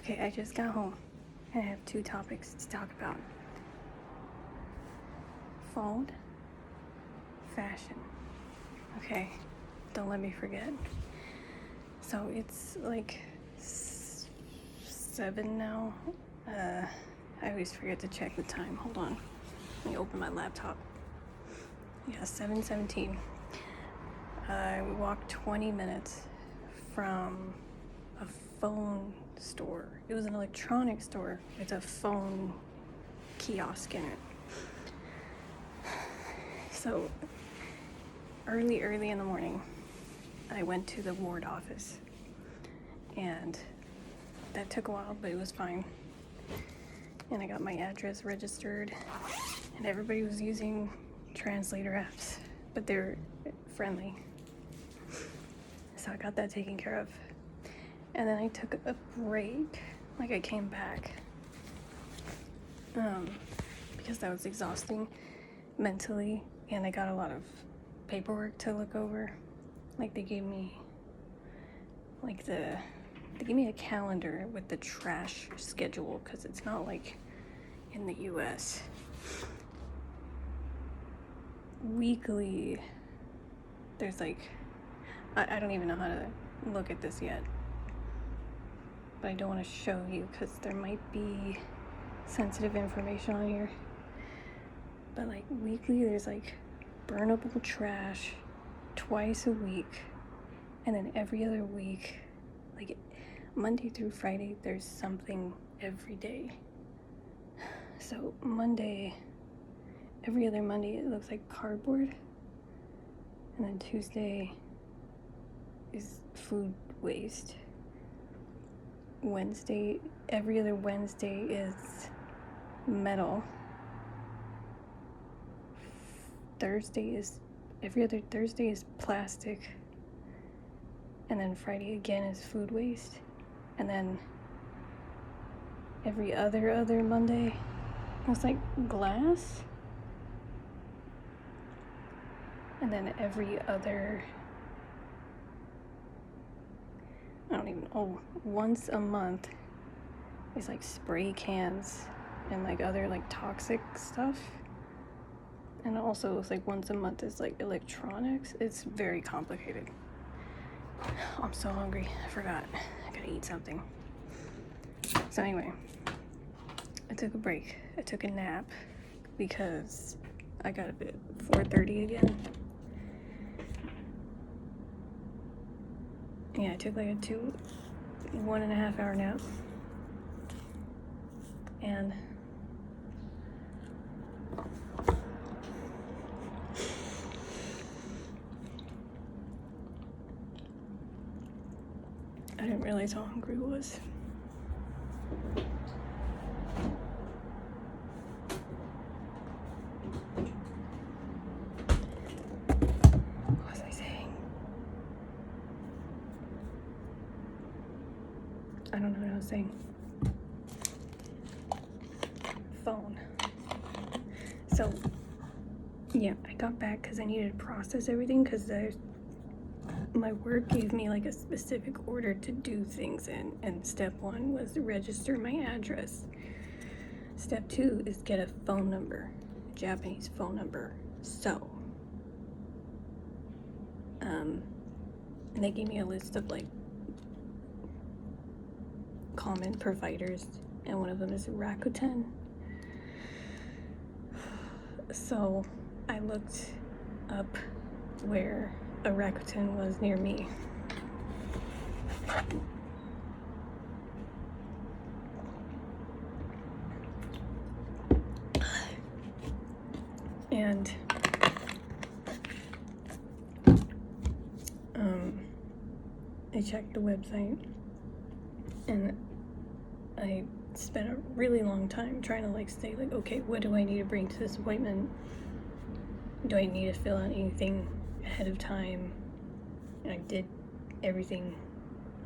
Okay, I just got home and I have two topics to talk about. Phone, fashion. Okay, don't let me forget. So it's like 7 now. I always forget to check the time. Hold on. Let me open my laptop. Yeah, 7:17. I walked 20 minutes from a phone store. It was an electronics store with a phone kiosk in it. So early in the morning, I went to the ward office, and that took a while, but it was fine. And I got my address registered, and everybody was using translator apps, but they're friendly. So I got that taken care of. And then I took a break, like I came back, because that was exhausting mentally, and I got a lot of paperwork to look over. Like they gave me a calendar with the trash schedule, because it's not like in the US. Weekly, there's like, I don't even know how to look at this yet, but I don't want to show you because there might be sensitive information on here. But like weekly, there's like burnable trash twice a week, and then every other week, like Monday through Friday, there's something every day. So every other Monday, it looks like cardboard, and then Tuesday is food waste. Every other Wednesday is metal. Every other Thursday is plastic. And then Friday again is food waste. And then every other Monday, it's like glass. And then once a month is like spray cans and like other like toxic stuff. And also it's like once a month is like electronics. It's very complicated. I'm so hungry. I forgot. I gotta eat something. So anyway, I took a break. I took a nap because I got up at 4:30 again. Yeah, I took like a 1.5 hour nap. And I didn't realize how hungry I was. What was I saying? I don't know what I was saying. Phone. So, yeah, I got back because I needed to process everything because my work gave me like a specific order to do things in, and step 1 was to register my address. Step 2 is get a phone number, a Japanese phone number. So, and they gave me a list of like common providers, and one of them is Rakuten. So I looked up where a Rakuten was near me. And I checked the website, and I spent a really long time trying to like say like, okay, what do I need to bring to this appointment? Do I need to fill out anything ahead of time? And I did everything,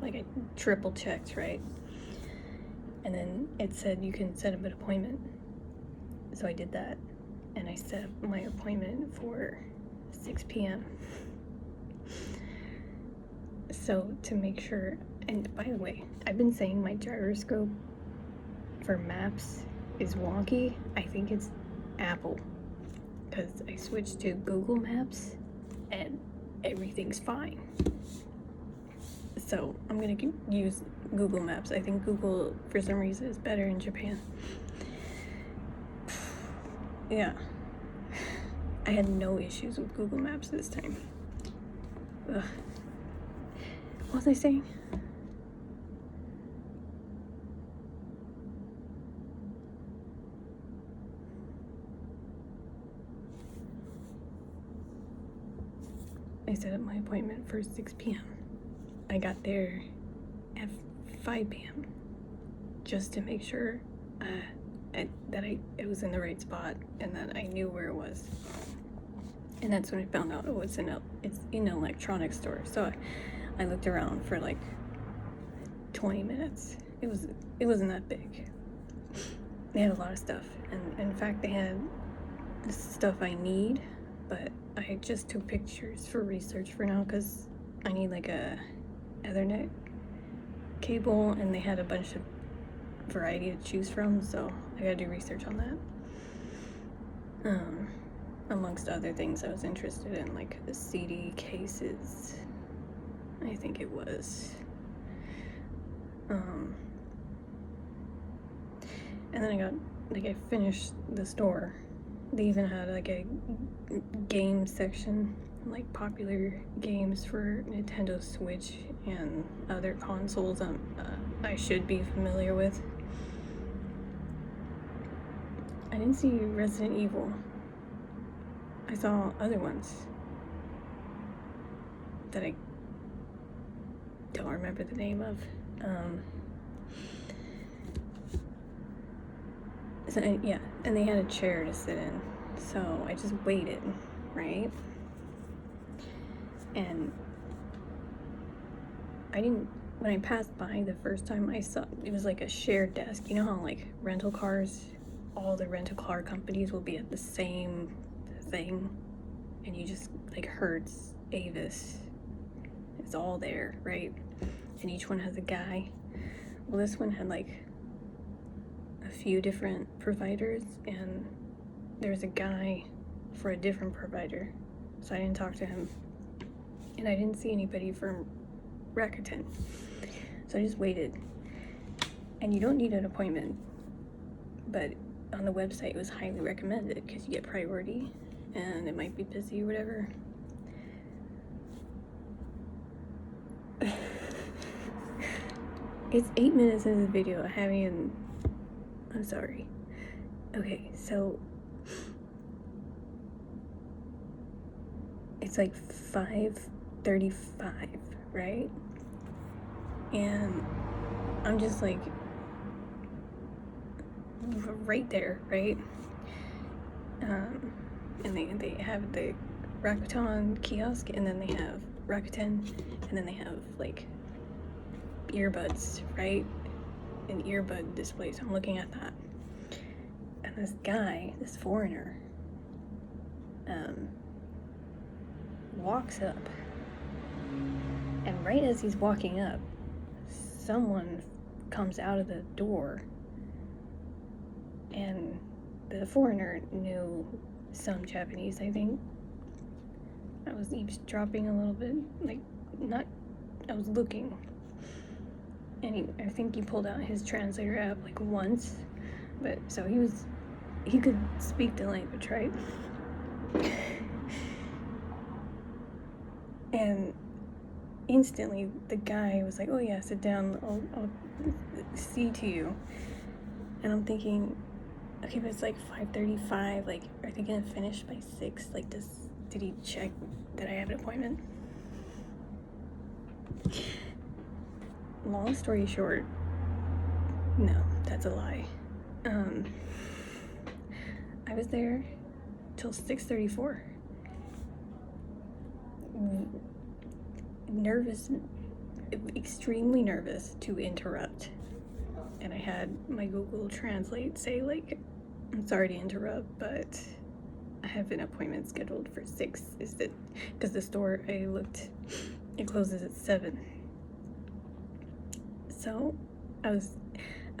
like I triple checked, right? And then it said you can set up an appointment. So I did that, and I set up my appointment for 6 p.m. So to make sure And by the way, I've been saying my gyroscope for maps is wonky. I think it's Apple, because I switched to Google Maps and everything's fine. So I'm gonna use Google Maps. I think Google, for some reason, is better in Japan. Yeah. I had no issues with Google Maps this time. Ugh. What was I saying? I set up my appointment for 6 p.m. I got there at 5 p.m. just to make sure that it was in the right spot and that I knew where it was. And that's when I found out it's in an electronics store. So I looked around for like 20 minutes. It wasn't that big. They had a lot of stuff, and in fact they had the stuff I need, but I just took pictures for research for now because I need like a Ethernet cable, and they had a bunch of variety to choose from, so I gotta do research on that. Amongst other things I was interested in, like the CD cases, I think it was. And then I finished the store. They even had like a game section, like popular games for Nintendo Switch and other consoles I should be familiar with. I didn't see Resident Evil. I saw other ones that I don't remember the name of. Yeah, and they had a chair to sit in, so I just waited, right? And when I passed by the first time, I saw it was like a shared desk. You know how like rental cars, all the rental car companies will be at the same thing, and you just like Hertz, Avis, it's all there, right? And each one has a guy. Well, this one had like a few different providers, and there's a guy for a different provider, so I didn't talk to him, and I didn't see anybody from Rakuten, so I just waited. And you don't need an appointment, but on the website it was highly recommended because you get priority and it might be busy or whatever. It's 8 minutes into the video. I haven't even... I'm sorry. Okay, so it's like 5:35, right? And I'm just like right there, right? And they have the Rakuten kiosk, and then they have Rakuten, and then they have like earbuds, right? An earbud display. So I'm looking at that, and this guy, this foreigner, walks up, and right as he's walking up, someone comes out of the door, and the foreigner knew some Japanese, I think. I was eavesdropping a little bit, I was looking, and I think he pulled out his translator app like once, but so he could speak the language, right? And instantly the guy was like, "Oh yeah, sit down, I'll see to you." And I'm thinking, okay, but it's like 5:35, like are they gonna finish by 6? Like did he check that I have an appointment? Long story short, no, that's a lie. I was there till 6:34. Nervous, extremely nervous to interrupt. And I had my Google Translate say like, "I'm sorry to interrupt, but I have an appointment scheduled for 6. Is it because the store I looked, it closes at 7." So I was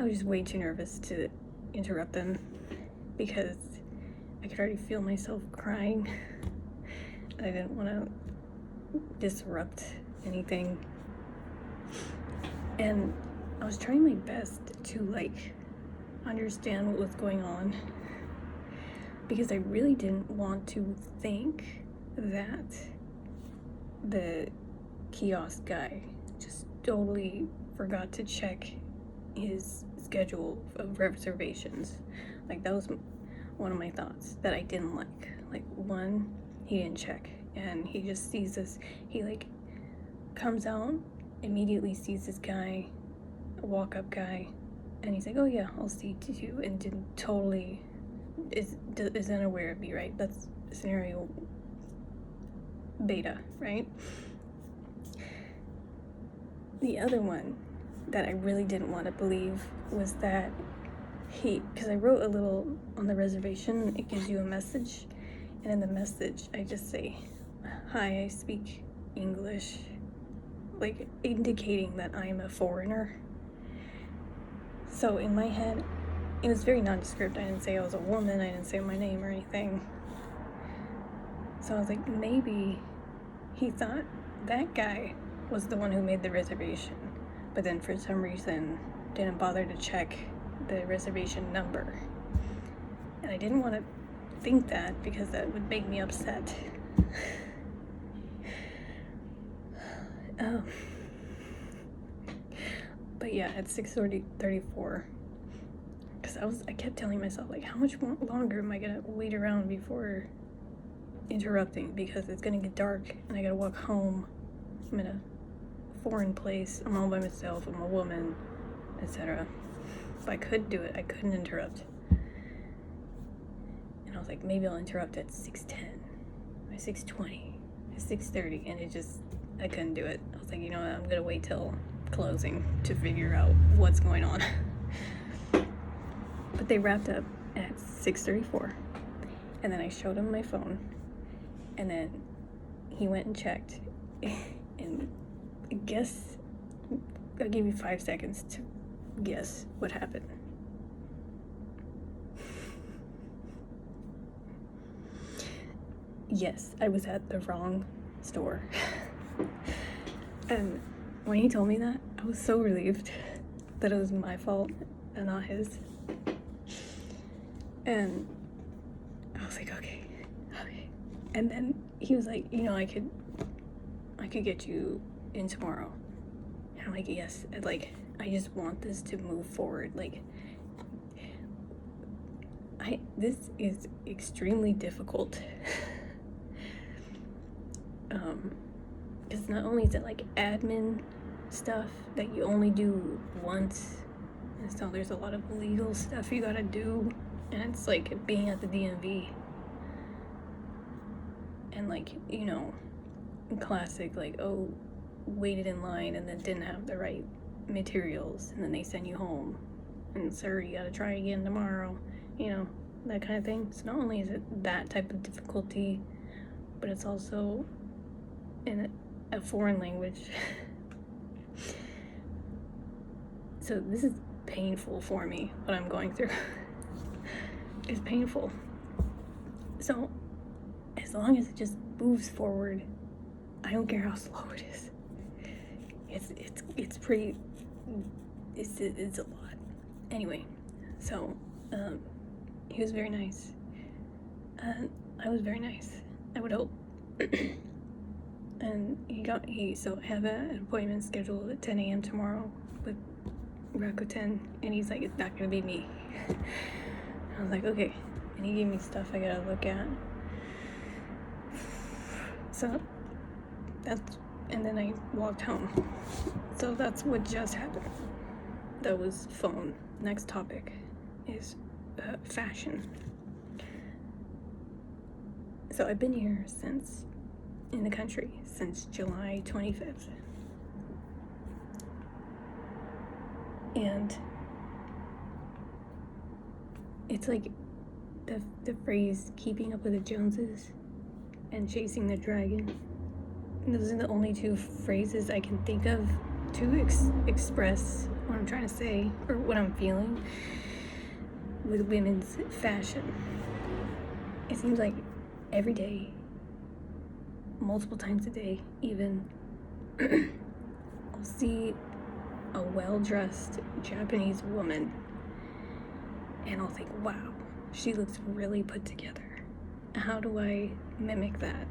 just way too nervous to interrupt them because I could already feel myself crying. I didn't want to disrupt anything. And I was trying my best to like understand what was going on because I really didn't want to think that the kiosk guy just totally forgot to check his schedule of reservations. Like, that was one of my thoughts that I didn't like. Like, one, he didn't check, and he just sees this, he like comes out, immediately sees this guy, a walk-up guy, and he's like, oh yeah, I'll see you, and didn't totally, is unaware of me, right? That's scenario beta, right? The other one that I really didn't want to believe was that because I wrote a little on the reservation, it gives you a message, and in the message I just say, hi, I speak English, like indicating that I am a foreigner. So in my head, it was very nondescript. I didn't say I was a woman, I didn't say my name or anything. So I was like, maybe he thought that guy was the one who made the reservation, but then for some reason didn't bother to check the reservation number. And I didn't want to think that because that would make me upset. But yeah, at 6:34, because I kept telling myself, like, how much longer am I gonna wait around before interrupting, because it's gonna get dark and I gotta walk home. I'm in a foreign place, I'm all by myself, I'm a woman, etc. If I could do it, I couldn't interrupt. And I was like, maybe I'll interrupt at 6:10, or 6:20, or 6:30, and I couldn't do it. I was like, you know what, I'm gonna wait till closing to figure out what's going on. But they wrapped up at 6:34, and then I showed him my phone, and then he went and checked, and guess, I'll give you 5 seconds to guess what happened. Yes, I was at the wrong store. And when he told me that, I was so relieved that it was my fault and not his. And I was like, okay. And then he was like, you know, I could get you in tomorrow. And I'm like, yes. And like, I just want this to move forward. Like, this is extremely difficult. Because not only is it like admin stuff that you only do once, and so there's a lot of legal stuff you gotta do, and it's like being at the DMV, and like, you know, classic, like, oh, waited in line and then didn't have the right materials, and then they send you home, and sir, you gotta try again tomorrow, you know, that kind of thing. So not only is it that type of difficulty, but it's also in a foreign language. So this is painful for me, what I'm going through. It's painful. So as long as it just moves forward, I don't care how slow it is. It's pretty, it's a lot. Anyway, so he was very nice. I was very nice, I would hope. And so I have an appointment scheduled at 10 a.m. tomorrow with Rakuten, and he's like, it's not gonna be me. I was like, okay. And he gave me stuff I gotta look at. So and then I walked home. So that's what just happened. That was phone. Next topic is fashion. So I've been here in the country since July 25th. And it's like the phrase keeping up with the Joneses and chasing the dragon. Those are the only two phrases I can think of to express what I'm trying to say, or what I'm feeling with women's fashion. It seems like every day, multiple times a day even, I'll see a well-dressed Japanese woman and I'll think, wow, she looks really put together. How do I mimic that?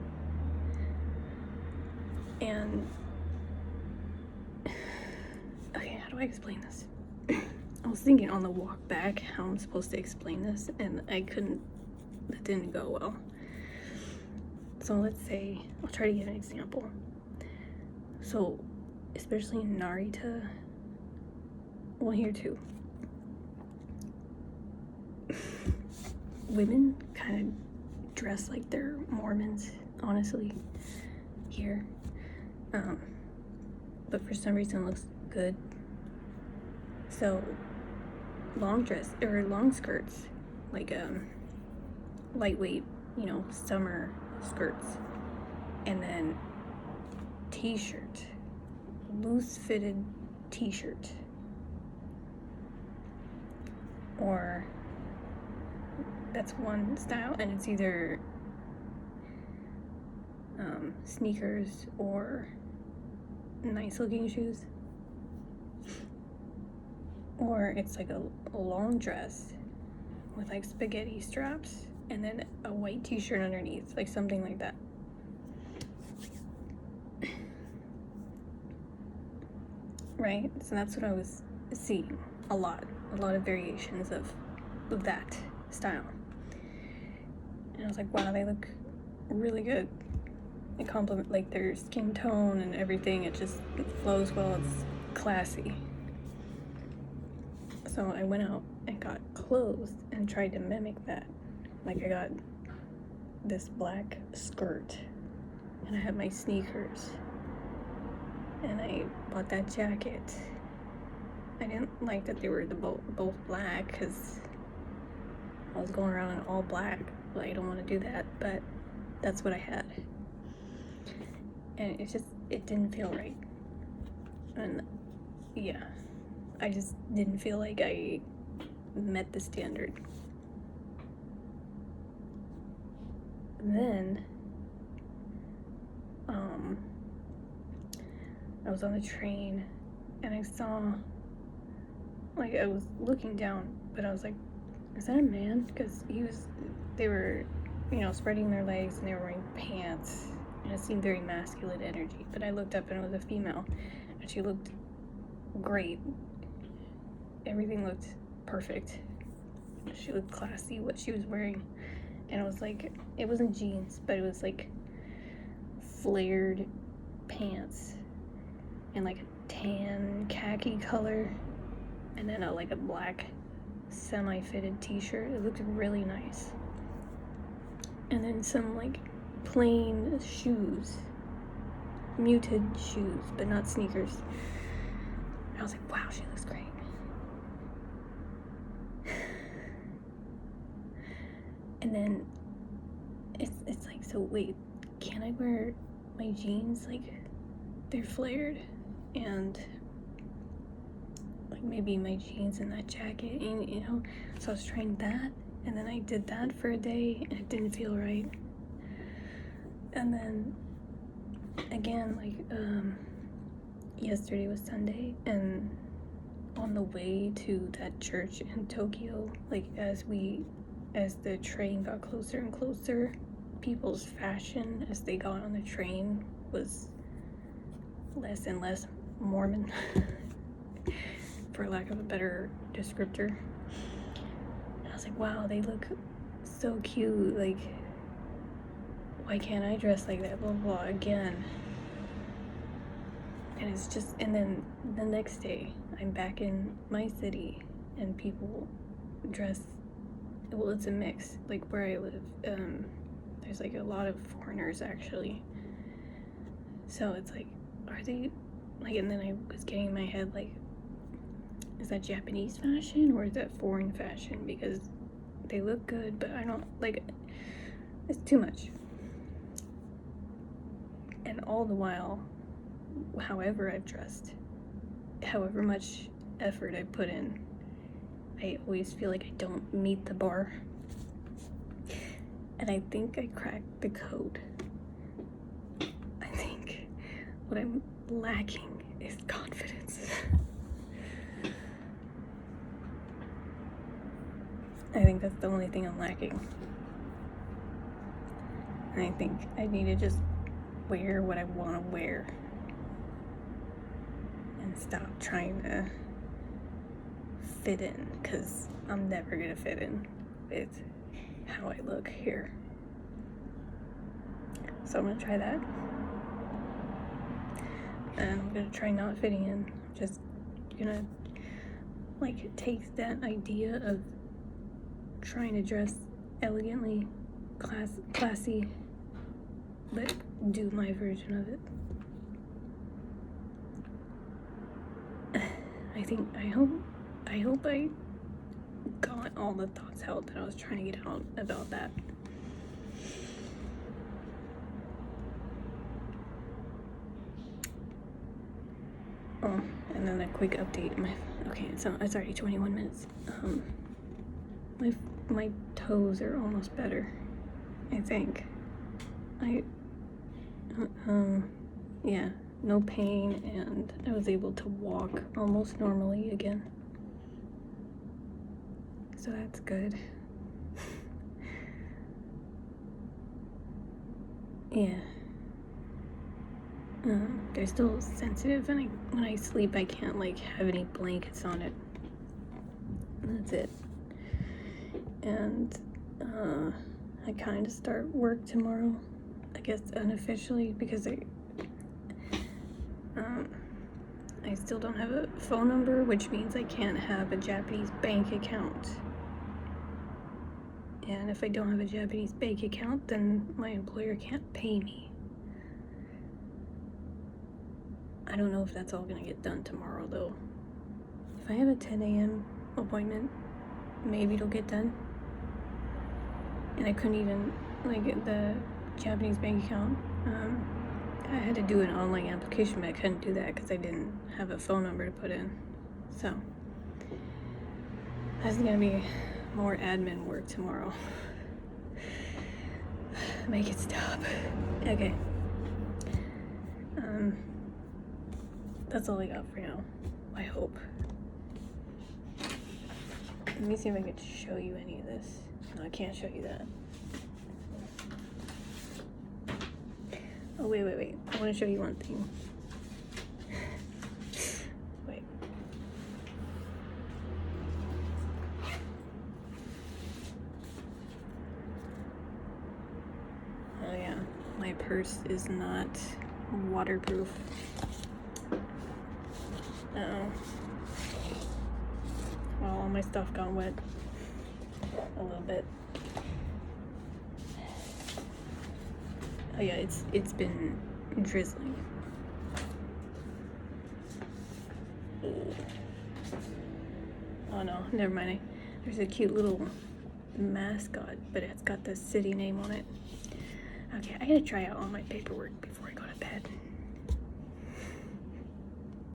And okay, how do I explain this? I was thinking on the walk back how I'm supposed to explain this, and that didn't go well. So let's say, I'll try to give an example. So, especially in Narita, well, here too, women kind of dress like they're Mormons, honestly, here. But for some reason it looks good. So, long skirts, like lightweight, summer skirts, and then t-shirt, loose fitted t-shirt, or that's one style, and it's either sneakers or nice looking shoes, or it's like a long dress with like spaghetti straps and then a white t-shirt underneath, like something like that. Right? So that's what I was seeing a lot of variations of that style. And I was like, wow, they look really good. They complement like their skin tone and everything. It flows well. It's classy. So I went out and got clothes and tried to mimic that. Like, I got this black skirt and I had my sneakers and I bought that jacket. I didn't like that they were both black because I was going around in all black. Well, I don't want to do that, but that's what I had. And it didn't feel right. And yeah, I just didn't feel like I met the standard. Then, I was on the train and I saw, like, I was looking down, but I was like, is that a man? Because they were, spreading their legs and they were wearing pants. And it seemed very masculine energy. But I looked up and it was a female. And she looked great. Everything looked perfect. She looked classy, what she was wearing. And it was like, it wasn't jeans, but it was like flared pants. And like a tan khaki color. And then a black semi-fitted t-shirt. It looked really nice. And then some like plain shoes, muted shoes, but not sneakers. And I was like, wow, she looks great. And then it's like, so wait, can I wear my jeans like they're flared, and like maybe my jeans and that jacket, and so I was trying that, and then I did that for a day and it didn't feel right. And then again, yesterday was Sunday, and on the way to that church in Tokyo, like as the train got closer and closer, people's fashion as they got on the train was less and less Mormon, for lack of a better descriptor. And I was like, wow, they look so cute, like, why can't I dress like that, blah, blah, blah, again. And it's just, and then the next day, I'm back in my city, and people dress, well, it's a mix, like where I live, there's like a lot of foreigners, actually. So it's like, are they, like, and then I was getting in my head, like, is that Japanese fashion, or is that foreign fashion? Because they look good, but I don't, like, it's too much. And all the while, however I've dressed, however much effort I put in, I always feel like I don't meet the bar. And I think I cracked the code. I think what I'm lacking is confidence. I think that's the only thing I'm lacking. And I think I need to just wear what I want to wear and stop trying to fit in, because I'm never gonna fit in with how I look here. So I'm gonna try that. And I'm gonna try not fitting in. Just gonna like take that idea of trying to dress elegantly, classy, but do my version of it. I hope I got all the thoughts out that I was trying to get out about that. Oh, and then a quick update. Okay, so it's already 21 minutes. My toes are almost better, I think. Yeah, no pain, and I was able to walk almost normally again. So that's good. Yeah. They're still sensitive, and when I sleep, I can't like have any blankets on it. That's it. And I kind of start work tomorrow, I guess unofficially, because I still don't have a phone number, which means I can't have a Japanese bank account. And if I don't have a Japanese bank account, then my employer can't pay me. I don't know if that's all gonna get done tomorrow, though. If I have a 10 a.m. appointment, maybe it'll get done. And I couldn't even, like, get the Japanese bank account. I had to do an online application, but I couldn't do that because I didn't have a phone number to put in. So, that's gonna be more admin work tomorrow. Make it stop. Okay. That's all I got for now, I hope. Let me see if I can show you any of this. No, I can't show you that. Oh, wait. I want to show you one thing. Wait. Oh, yeah. My purse is not waterproof. Uh-oh. Well, all my stuff got wet. A little bit. Oh yeah, it's been drizzling. Oh no, never mind. There's a cute little mascot, but it's got the city name on it. Okay, I gotta try out all my paperwork before I go to bed.